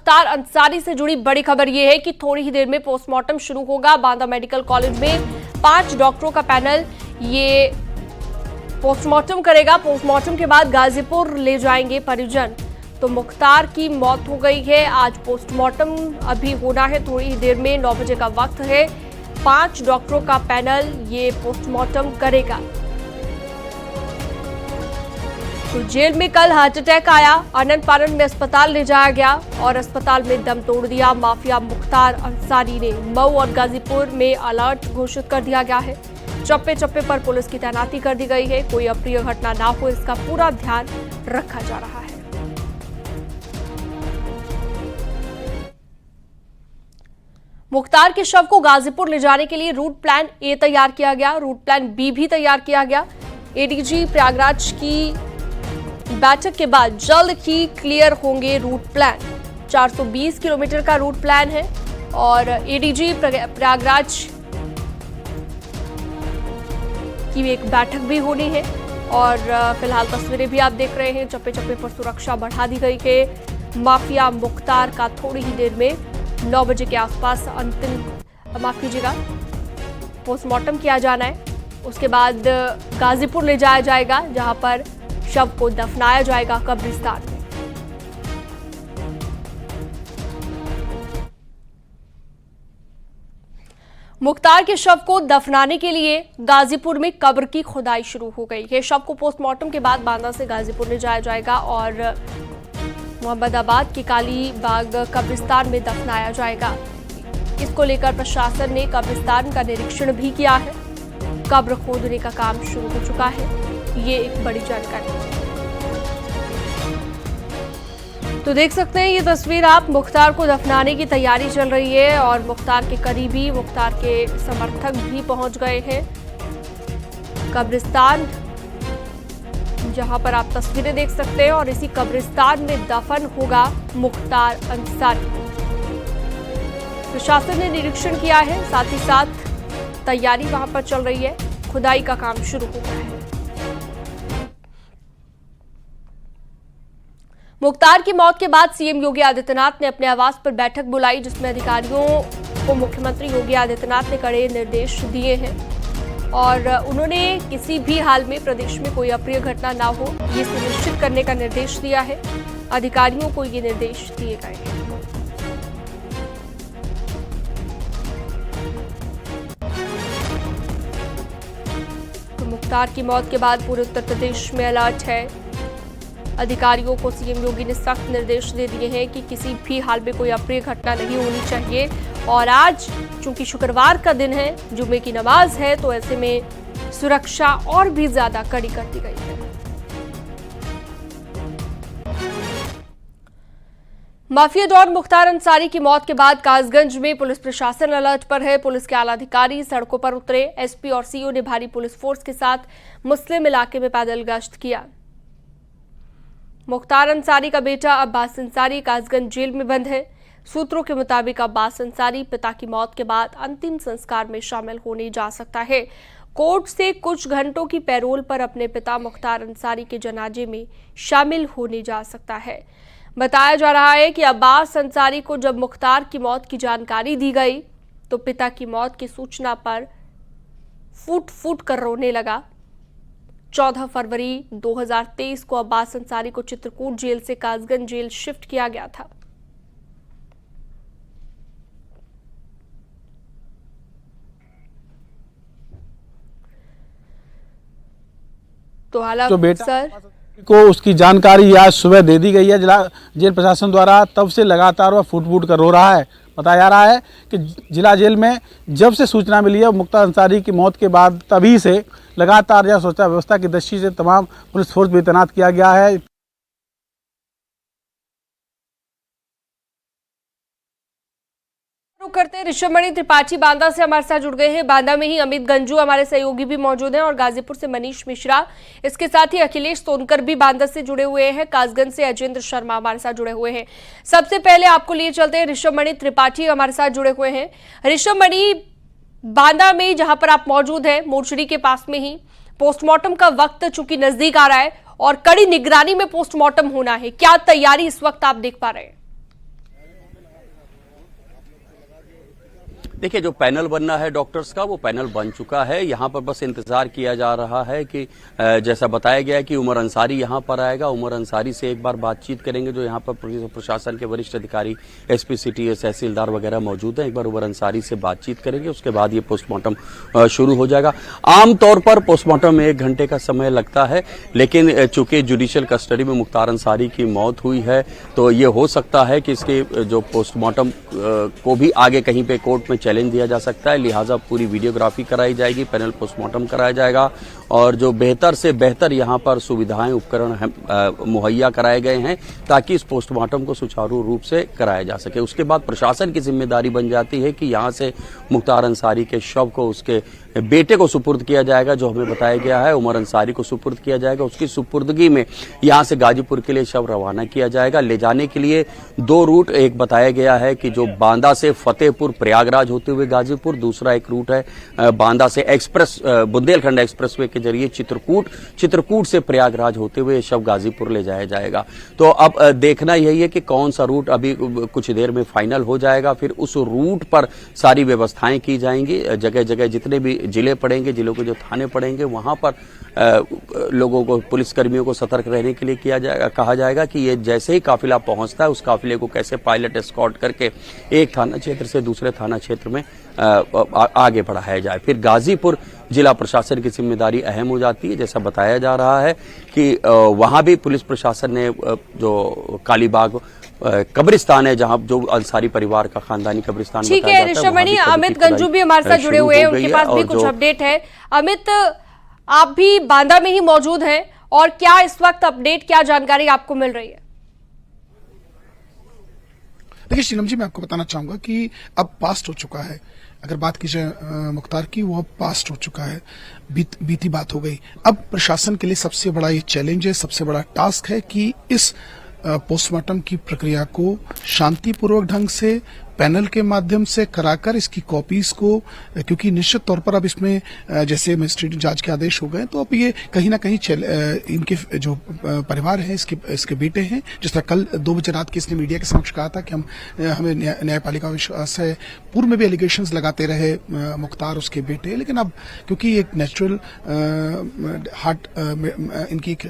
मुख्तार अंसारी से जुड़ी बड़ी खबर यह है कि थोड़ी ही देर में पोस्टमार्टम शुरू होगा। बांदा मेडिकल कॉलेज में 5 डॉक्टरों का पैनल ये पोस्टमार्टम करेगा। पोस्टमार्टम के बाद गाजीपुर ले जाएंगे परिजन। तो मुख्तार की मौत हो गई है। आज पोस्टमार्टम अभी होना है, थोड़ी ही देर में 9 बजे का वक्त है। 5 डॉक्टरों का पैनल ये पोस्टमार्टम करेगा। तो जेल में कल हार्ट अटैक आया, आनंद फानन में अस्पताल ले जाया गया और अस्पताल में दम तोड़ दिया। माफिया मुख्तार अंसारी ने मऊ और गाजीपुर में अलर्ट घोषित कर दिया गया है। चप्पे चप्पे पर पुलिस की तैनाती कर दी गई है। कोई अप्रिय घटना ना हो, इसका पूरा ध्यान रखा जा रहा है। मुख्तार के शव को गाजीपुर ले जाने के लिए रूट प्लान ए तैयार किया गया, रूट प्लान बी भी तैयार किया गया। एडीजी प्रयागराज की बैठक के बाद जल्द ही क्लियर होंगे रूट प्लान। 420 किलोमीटर का रूट प्लान है और एडीजी प्रयागराज की एक बैठक भी होनी है। और फिलहाल तस्वीरें भी आप देख रहे हैं, चप्पे चप्पे पर सुरक्षा बढ़ा दी गई है। माफिया मुख्तार का थोड़ी ही देर में 9 बजे के आसपास पोस्टमार्टम किया जाना है। उसके बाद गाजीपुर ले जाया जाएगा, जहां पर शव को दफनाया जाएगा कब्रिस्तान में। मुख्तार के शव को दफनाने के लिए गाजीपुर में कब्र की खुदाई शुरू हो गई है। शव को पोस्टमार्टम के बाद बांदा से गाजीपुर ले जाया जाएगा और मोहम्मदाबाद के काली बाग कब्रिस्तान में दफनाया जाएगा। इसको लेकर प्रशासन ने कब्रिस्तान का निरीक्षण भी किया है। कब्र खोदने का काम शुरू हो चुका है। ये एक बड़ी जानकारी। तो देख सकते हैं ये तस्वीर आप, मुख्तार को दफनाने की तैयारी चल रही है और मुख्तार के करीबी, मुख्तार के समर्थक भी पहुंच गए हैं कब्रिस्तान, जहां पर आप तस्वीरें देख सकते हैं। और इसी कब्रिस्तान में दफन होगा मुख्तार अंसारी। प्रशासन ने निरीक्षण किया है, साथ ही साथ तैयारी वहां पर चल रही है। खुदाई का काम शुरू हो गया है। मुख्तार की मौत के बाद सीएम योगी आदित्यनाथ ने अपने आवास पर बैठक बुलाई, जिसमें अधिकारियों को मुख्यमंत्री योगी आदित्यनाथ ने कड़े निर्देश दिए हैं और उन्होंने किसी भी हाल में प्रदेश में कोई अप्रिय घटना ना हो, ये सुनिश्चित करने का निर्देश दिया है। अधिकारियों को ये निर्देश दिए गए हैं। तो मुख्तार की मौत के बाद पूरे उत्तर प्रदेश में अलर्ट है। अधिकारियों को सीएम योगी ने सख्त निर्देश दे दिए हैं कि किसी भी हाल में कोई अप्रिय घटना नहीं होनी चाहिए। और आज चूंकि शुक्रवार का दिन है, जुम्मे की नमाज है, तो ऐसे में सुरक्षा और भी ज्यादा कड़ी कर दी गई है। माफिया डॉन मुख्तार अंसारी की मौत के बाद कासगंज में पुलिस प्रशासन अलर्ट पर है। पुलिस के आला अधिकारी सड़कों पर उतरे। एसपी और सीओ ने भारी पुलिस फोर्स के साथ मुस्लिम इलाके में पैदल गश्त किया। मुख्तार अंसारी का बेटा अब्बास अंसारी कासगंज जेल में बंद है। सूत्रों के मुताबिक अब्बास अंसारी पिता की मौत के बाद अंतिम संस्कार में शामिल होने जा सकता है। कोर्ट से कुछ घंटों की पैरोल पर अपने पिता मुख्तार अंसारी के जनाजे में शामिल होने जा सकता है। बताया जा रहा है कि अब्बास अंसारी को जब मुख्तार की मौत की जानकारी दी गई तो पिता की मौत की सूचना पर फूट फूट कर रोने लगा। 14 फरवरी 2023 को अब्बास अंसारी को चित्रकूट जेल से कासगंज जेल शिफ्ट किया गया था। तो हालांकि बेटा सर को उसकी जानकारी आज सुबह दे दी गई है जेल प्रशासन द्वारा, तब से लगातार वह फूट फूट कर रो रहा है। बताया जा रहा है कि जिला जेल में जब से सूचना मिली है मुख्तार अंसारी की मौत के बाद, तभी से लगातार यह सुरक्षा व्यवस्था की दृष्टि से तमाम पुलिस फोर्स भी तैनात किया गया है। करते हैं ऋषभमणि त्रिपाठी बांदा से हमारे साथ जुड़ गए हैं। बांदा में ही अमित गंजू हमारे सहयोगी भी मौजूद हैं और गाजीपुर से मनीष मिश्रा, इसके साथ ही अखिलेश सोनकर भी बांदा से जुड़े हुए हैं। कासगंज से अजेंद्र शर्मा हमारे साथ जुड़े हुए हैं। सबसे पहले आपको लिए चलते हैं, ऋषभमणि त्रिपाठी हमारे साथ जुड़े हुए हैं। ऋषभमणि, बांदा में जहां पर आप मौजूद हैं, मोर्चरी के पास में ही पोस्टमार्टम का वक्त चूंकि नजदीक आ रहा है और कड़ी निगरानी में पोस्टमार्टम होना है, क्या तैयारी इस वक्त आप देख पा रहे हैं? देखिए, जो पैनल बनना है डॉक्टर्स का वो पैनल बन चुका है। यहाँ पर बस इंतजार किया जा रहा है कि जैसा बताया गया है कि उमर अंसारी यहाँ पर आएगा। उमर अंसारी से एक बार बातचीत करेंगे। जो यहाँ पर प्रशासन के वरिष्ठ अधिकारी, एसपी सिटी, तहसीलदार वगैरह मौजूद हैं। एक बार उमर अंसारी से बातचीत करेंगे, उसके बाद ये पोस्टमार्टम शुरू हो जाएगा। आमतौर पर पोस्टमार्टम में 1 घंटे का समय लगता है, लेकिन चूंकि जुडिशियल कस्टडी में मुख्तार अंसारी की मौत हुई है, तो ये हो सकता है कि इसके जो पोस्टमार्टम को भी आगे कहीं पे कोर्ट में चैलेंज दिया जा सकता है। लिहाजा पूरी वीडियोग्राफी कराई जाएगी, पैनल पोस्टमार्टम कराया जाएगा और जो बेहतर से बेहतर यहाँ पर सुविधाएं, उपकरण मुहैया कराए गए हैं ताकि इस पोस्टमार्टम को सुचारू रूप से कराया जा सके। उसके बाद प्रशासन की जिम्मेदारी बन जाती है कि यहाँ से मुख्तार अंसारी के शव को उसके बेटे को सुपुर्द किया जाएगा। जो हमें बताया गया है, उमर अंसारी को सुपुर्द किया जाएगा। उसकी सुपुर्दगी में यहाँ से गाजीपुर के लिए शव रवाना किया जाएगा। ले जाने के लिए 2 रूट, एक बताया गया है कि जो बांदा से फतेहपुर प्रयागराज होते हुए गाजीपुर, दूसरा एक रूट है बांदा से एक्सप्रेस बुंदेलखंड एक्सप्रेसवे के जरिए चित्रकूट से प्रयागराज होते हुए शव गाजीपुर ले जाया जाएगा। तो अब देखना यही है कि कौन सा रूट अभी कुछ देर में फाइनल हो जाएगा। फिर उस रूट पर सारी व्यवस्थाएं की जाएंगी। जगह जगह जितने भी जिले पड़ेंगे, जिलों के जो थाने पड़ेंगे, वहां पर लोगों को, पुलिसकर्मियों को सतर्क रहने के लिए कहा जाएगा कि ये जैसे ही काफिला पहुंचता है, उस काफिले को कैसे पायलट एस्कॉर्ट करके एक थाना क्षेत्र से दूसरे थाना क्षेत्र में आगे बढ़ाया जाए। फिर गाजीपुर जिला प्रशासन की जिम्मेदारी अहम हो जाती है। जैसा बताया जा रहा है कि वहां भी पुलिस प्रशासन ने जो कालीबाग कब्रिस्तान है, जहां जो अंसारी परिवार का खानदानी कब्रिस्तान, ठीक है ऋषभमणि, अमित गंजू भी हमारे साथ जुड़े हुए हैं, उनके पास भी कुछ अपडेट है। अमित, आप भी बांदा में ही मौजूद हैं और क्या इस वक्त अपडेट, क्या जानकारी आपको मिल रही है? देखिए शीलम जी, मैं आपको बताना चाहूंगा कि अब पास्ट हो चुका है। अगर बात की जाए मुख्तार की, वो अब पास्ट हो चुका है, बीती बात हो गई। अब प्रशासन के लिए सबसे बड़ा ये चैलेंज है, सबसे बड़ा टास्क है कि इस पोस्टमार्टम की प्रक्रिया को शांतिपूर्वक ढंग से पैनल के माध्यम से कराकर इसकी कॉपीज को, क्योंकि निश्चित तौर पर अब इसमें जैसे मजिस्ट्रेट जांच के आदेश हो गए, तो अब ये कहीं ना कहीं इनके जो परिवार है, इसके बेटे हैं, जिस तरह कल 2 बजे रात की इसने मीडिया के समक्ष कहा था कि हमें न्यायपालिका विश्वास है। पूर्व में भी एलिगेशंस लगाते रहे मुख्तार, उसके बेटे, लेकिन अब क्योंकि एक नेचुरल हार्ट इनकी एक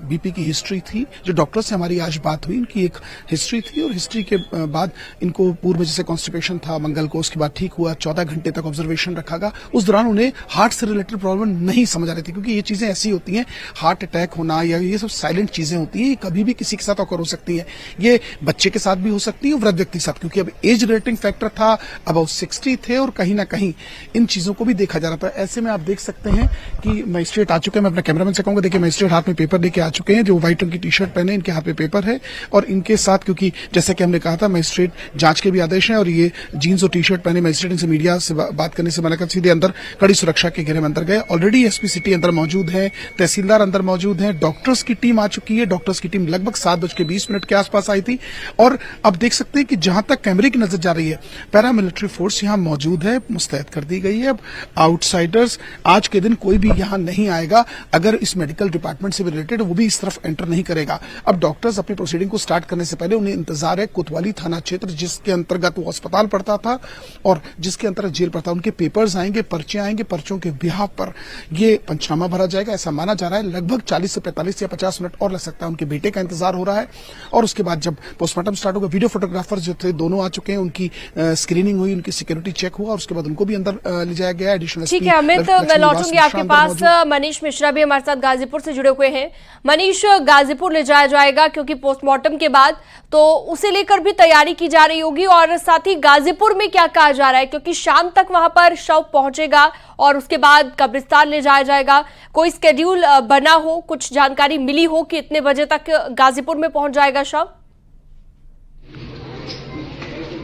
बीपी की हिस्ट्री थी, जो डॉक्टर से हमारी आज बात हुई, इनकी एक हिस्ट्री थी और हिस्ट्री के बाद इनको पूर्व में जैसे कॉन्स्टिपेशन था मंगल को, उसके बाद ठीक हुआ, 14 घंटे तक ऑब्जर्वेशन रखा गया। उस दौरान उन्हें हार्ट से रिलेटेड प्रॉब्लम नहीं समझ आ रही थी, क्योंकि ये चीजें ऐसी होती हैं, हार्ट अटैक होना या ये सब साइलेंट चीजें होती हैं, ये कभी भी किसी के साथ ऑकर हो सकती है। ये बच्चे के साथ भी हो सकती है, वृद्ध व्यक्ति के साथ, क्योंकि अब एज रिलेटिंग फैक्टर था, अब 60 थे और कहीं ना कहीं इन चीजों को भी देखा जा रहा था। ऐसे में आप देख सकते हैं कि मजिस्ट्रेट आ चुके हैं। मैं अपने कैमरामैन से कहूंगा, देखिए मजिस्ट्रेट हाथ में पेपर लेके आ चुके हैं, जो व्हाइट रंग की टी-शर्ट पहने, इनके हाथ में पेपर है और इनके साथ, क्योंकि जैसे कि हमने कहा था, मजिस्ट्रेट जांच के भी आदेश हैं और ये जीन्स और टी-शर्ट पहने मजिस्ट्रेट इनसे मीडिया से बात करने से मना कर सीधे अंदर कड़ी सुरक्षा के घेरे में अंदर गए। ऑलरेडी एसपी सिटी अंदर मौजूद है, तहसीलदार अंदर मौजूद है, डॉक्टर्स की टीम आ चुकी है। डॉक्टर्स की टीम लगभग 7:20 के आसपास आई थी और अब देख सकते हैं कि जहां तक कैमरे की नजर जा रही है, पैरामिलिट्री फोर्स यहां मौजूद है, मुस्तैद कर दी गई है। अब आउटसाइडर्स आज के दिन कोई भी यहां नहीं आएगा, अगर इस मेडिकल डिपार्टमेंट से भी रिलेटेड, वो भी इस तरफ एंटर नहीं करेगा। अब डॉक्टर्स अपनी प्रोसीडिंग को स्टार्ट करने से पहले उन्हें इंतजार है कोतवाली थाना क्षेत्र, जिसके अंतर्गत वो अस्पताल पड़ता था और जिसके अंतर्गत जेल पड़ता, उनके पेपर्स आएंगे, पर्चे आएंगे, पर्चों के बिहाफ पर ये पंचनामा भरा जाएगा। ऐसा माना जा रहा है लगभग 40 से 45 या 50 मिनट और लग सकता है। उनके बेटे का इंतजार हो रहा है और उसके बाद जब पोस्टमार्टम स्टार्ट होगा, वीडियो फोटोग्राफर जो थे दोनों आ चुके हैं, उनकी स्क्रीनिंग हुई, उनकी सिक्योरिटी चेक हुआ और उसके बाद उनको भी अंदर ले जाया गया। एडिशनल ठीक है अमित, मैं लौटूंगी आपके पास। मनीष मिश्रा भी हमारे साथ गाजीपुर से जुड़े हुए हैं। मनीष, गाजीपुर ले जाया जाएगा क्योंकि पोस्टमार्टम के बाद तो उसे लेकर भी तैयारी की जा रही होगी, और साथ ही गाजीपुर में क्या कहा जा रहा है, क्योंकि शाम तक वहां पर शव पहुंचेगा और उसके बाद कब्रिस्तान ले जाया जाएगा। कोई स्केड्यूल बना हो, कुछ जानकारी मिली हो कि इतने बजे तक गाजीपुर में पहुंच जाएगा शव?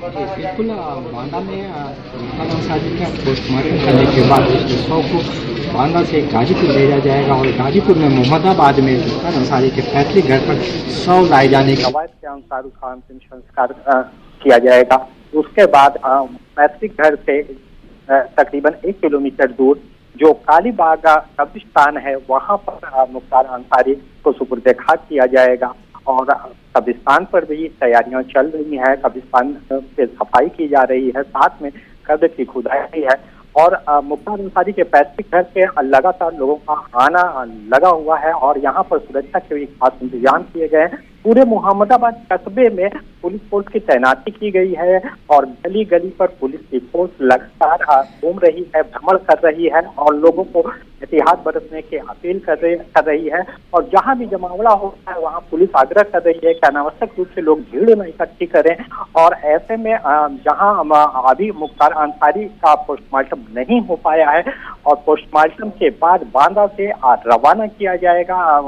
बिल्कुल, बांदा में अंसारी का पोस्टमार्टम करने के बाद शव को बांदा से गाजीपुर भेजा जाएगा और गाजीपुर में मोहम्मदाबाद में अंसारी के पैतृक घर पर शव लाए जाने के कवायद के अनुसार उसका अंतिम संस्कार किया जाएगा। उसके बाद पैतृक घर से तकरीबन 1 किलोमीटर दूर जो कालीबाग कब्रिस्तान है, वहां पर मुख्तार अंसारी को सुपुर्द खाक किया जाएगा और कब्रिस्तान पर भी तैयारियां चल रही हैं। कब्रिस्तान पे सफाई की जा रही है, साथ में कब्र की खुदाई है और मुख्तार अंसारी के पैतृक घर पे लगातार लोगों का आना लगा हुआ है और यहाँ पर सुरक्षा के भी खास इंतजाम किए गए हैं। पूरे मोहम्मदाबाद कस्बे में पुलिस फोर्स की तैनाती की गई है और गली गली पर पुलिस की फोर्स लगातार घूम रही है, भ्रमण कर रही है और लोगों को एहतियात बरतने की अपील कर रही है। और जहां भी जमावड़ा होता है वहां पुलिस आग्रह कर रही है कि अनावश्यक रूप से लोग भीड़ न इकट्ठी करें। और ऐसे में जहां अभी मुख्तार अंसारी का पोस्टमार्टम नहीं हो पाया है और पोस्टमार्टम के बाद बांदा से रवाना किया जाएगा